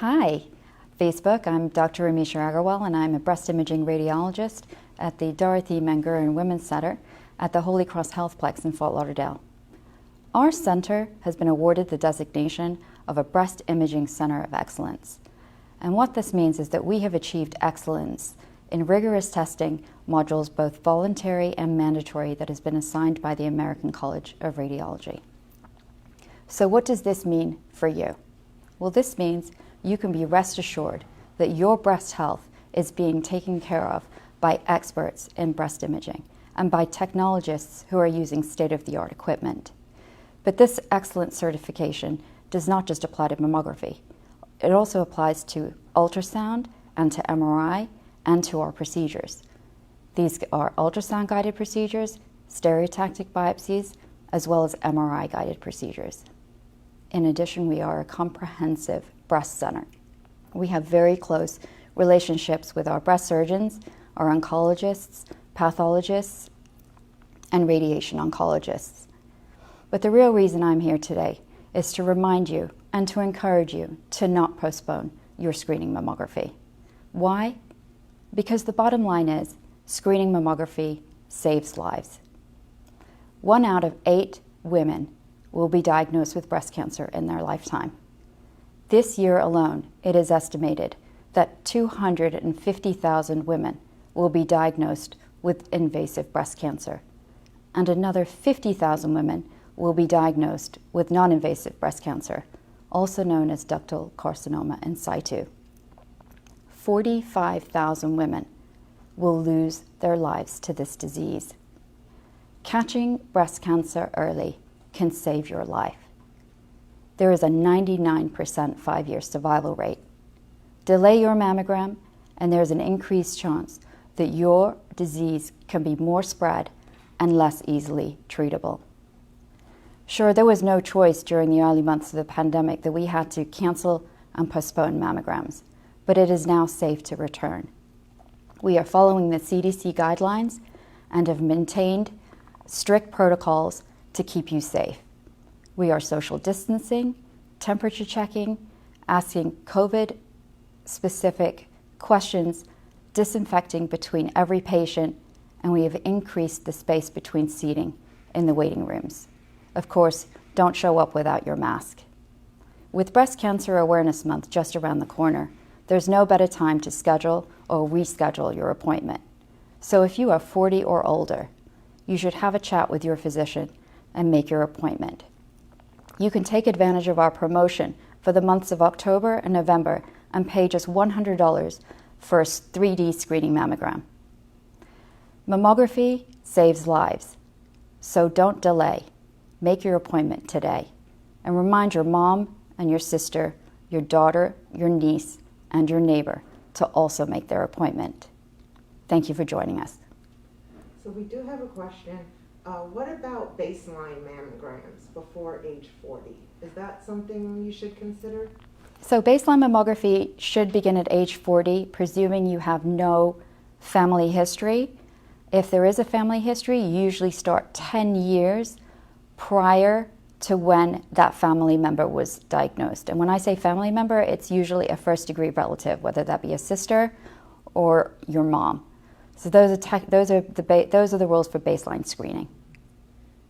Hi, Facebook. I'm Dr. Amisha Agarwal, and I'm a breast imaging radiologist at the Dorothy Mangurin Women's Center at the Holy Cross Healthplex in Fort Lauderdale. Our center has been awarded the designation of a Breast Imaging Center of Excellence. And what this means is that we have achieved excellence in rigorous testing modules, both voluntary and mandatory, that has been assigned by the American College of Radiology. So what does this mean for you? Well, this means you can be rest assured that your breast health is being taken care of by experts in breast imaging and by technologists who are using state-of-the-art equipment. But this excellent certification does not just apply to mammography. It also applies to ultrasound and to MRI and to our procedures. These are ultrasound-guided procedures, stereotactic biopsies, as well as MRI-guided procedures. In addition, we are a comprehensive breast center. We have very close relationships with our breast surgeons, our oncologists, pathologists, and radiation oncologists. But the real reason I'm here today is to remind you and to encourage you to not postpone your screening mammography. Why? Because the bottom line is screening mammography saves lives. 1 out of 8 women will be diagnosed with breast cancer in their lifetime. This year alone, it is estimated that 250,000 women will be diagnosed with invasive breast cancer, and another 50,000 women will be diagnosed with non-invasive breast cancer, also known as ductal carcinoma in situ. 45,000 women will lose their lives to this disease. Catching breast cancer early can save your life. There is a 99% 5-year survival rate. Delay your mammogram, and there's an increased chance that your disease can be more spread and less easily treatable. Sure, there was no choice during the early months of the pandemic that we had to cancel and postpone mammograms, but it is now safe to return. We are following the CDC guidelines and have maintained strict protocols to keep you safe. We are social distancing, temperature checking, asking COVID-specific questions, disinfecting between every patient, and we have increased the space between seating in the waiting rooms. Of course, don't show up without your mask. With Breast Cancer Awareness Month just around the corner, there's no better time to schedule or reschedule your appointment. So if you are 40 or older, you should have a chat with your physician and make your appointment. You can take advantage of our promotion for the months of October and November and pay just $100 for a 3D screening mammogram. Mammography saves lives, so don't delay. Make your appointment today. And remind your mom and your sister, your daughter, your niece, and your neighbor to also make their appointment. Thank you for joining us. So we do have a question. What about baseline mammograms before age 40? Is that something you should consider? So baseline mammography should begin at age 40, presuming you have no family history. If there is a family history, you usually start 10 years prior to when that family member was diagnosed. And when I say family member, it's usually a first-degree relative, whether that be a sister or your mom. So those are the rules for baseline screening.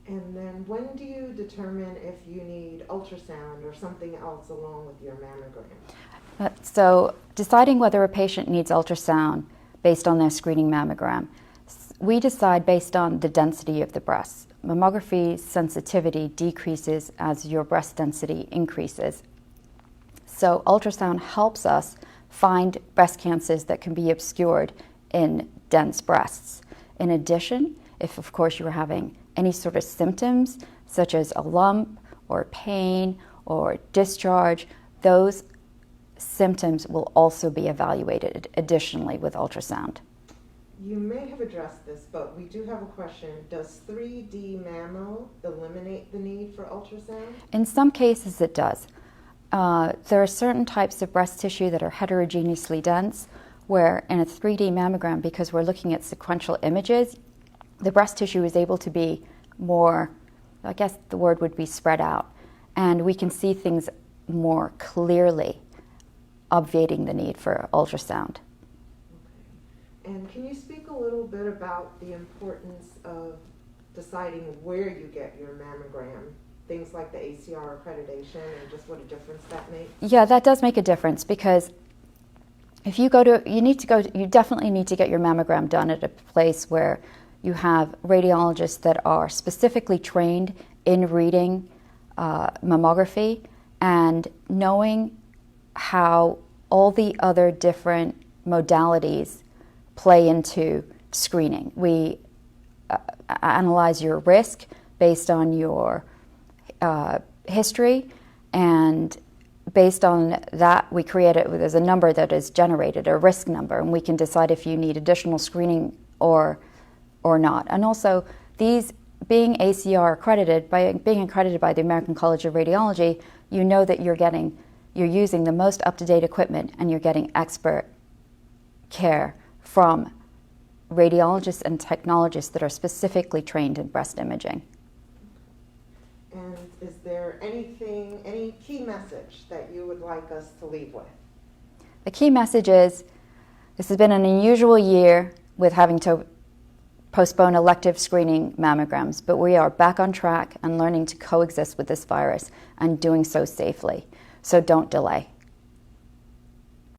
And then when do you determine if you need ultrasound or something else along with your mammogram? So deciding whether a patient needs ultrasound based on their screening mammogram, we decide based on the density of the breast. Mammography sensitivity decreases as your breast density increases. So ultrasound helps us find breast cancers that can be obscured in dense breasts. In addition, if of course you are having any sort of symptoms such as a lump or pain or discharge, those symptoms will also be evaluated additionally with ultrasound. You may have addressed this, but we do have a question. Does 3D mammo eliminate the need for ultrasound? In some cases it does. There are certain types of breast tissue that are heterogeneously dense, where in a 3D mammogram, because we're looking at sequential images, the breast tissue is able to be more, I guess the word would be spread out, and we can see things more clearly. obviating the need for ultrasound. Okay. And can you speak a little bit about the importance of deciding where you get your mammogram? Things like the ACR accreditation and just what a difference that makes? Yeah, that does make a difference, because if you you definitely need to get your mammogram done at a place where you have radiologists that are specifically trained in reading mammography and knowing how all the other different modalities play into screening. We analyze your risk based on your history, and based on that there's a number that is generated, a risk number, and we can decide if you need additional screening or not. And also, these being ACR accredited, by being accredited by the American College of Radiology, you know that you're using the most up-to-date equipment and you're getting expert care from radiologists and technologists that are specifically trained in breast imaging. And is there any key message that you would like us to leave with? The key message is, this has been an unusual year with having to postpone elective screening mammograms, but we are back on track and learning to coexist with this virus and doing so safely. So don't delay.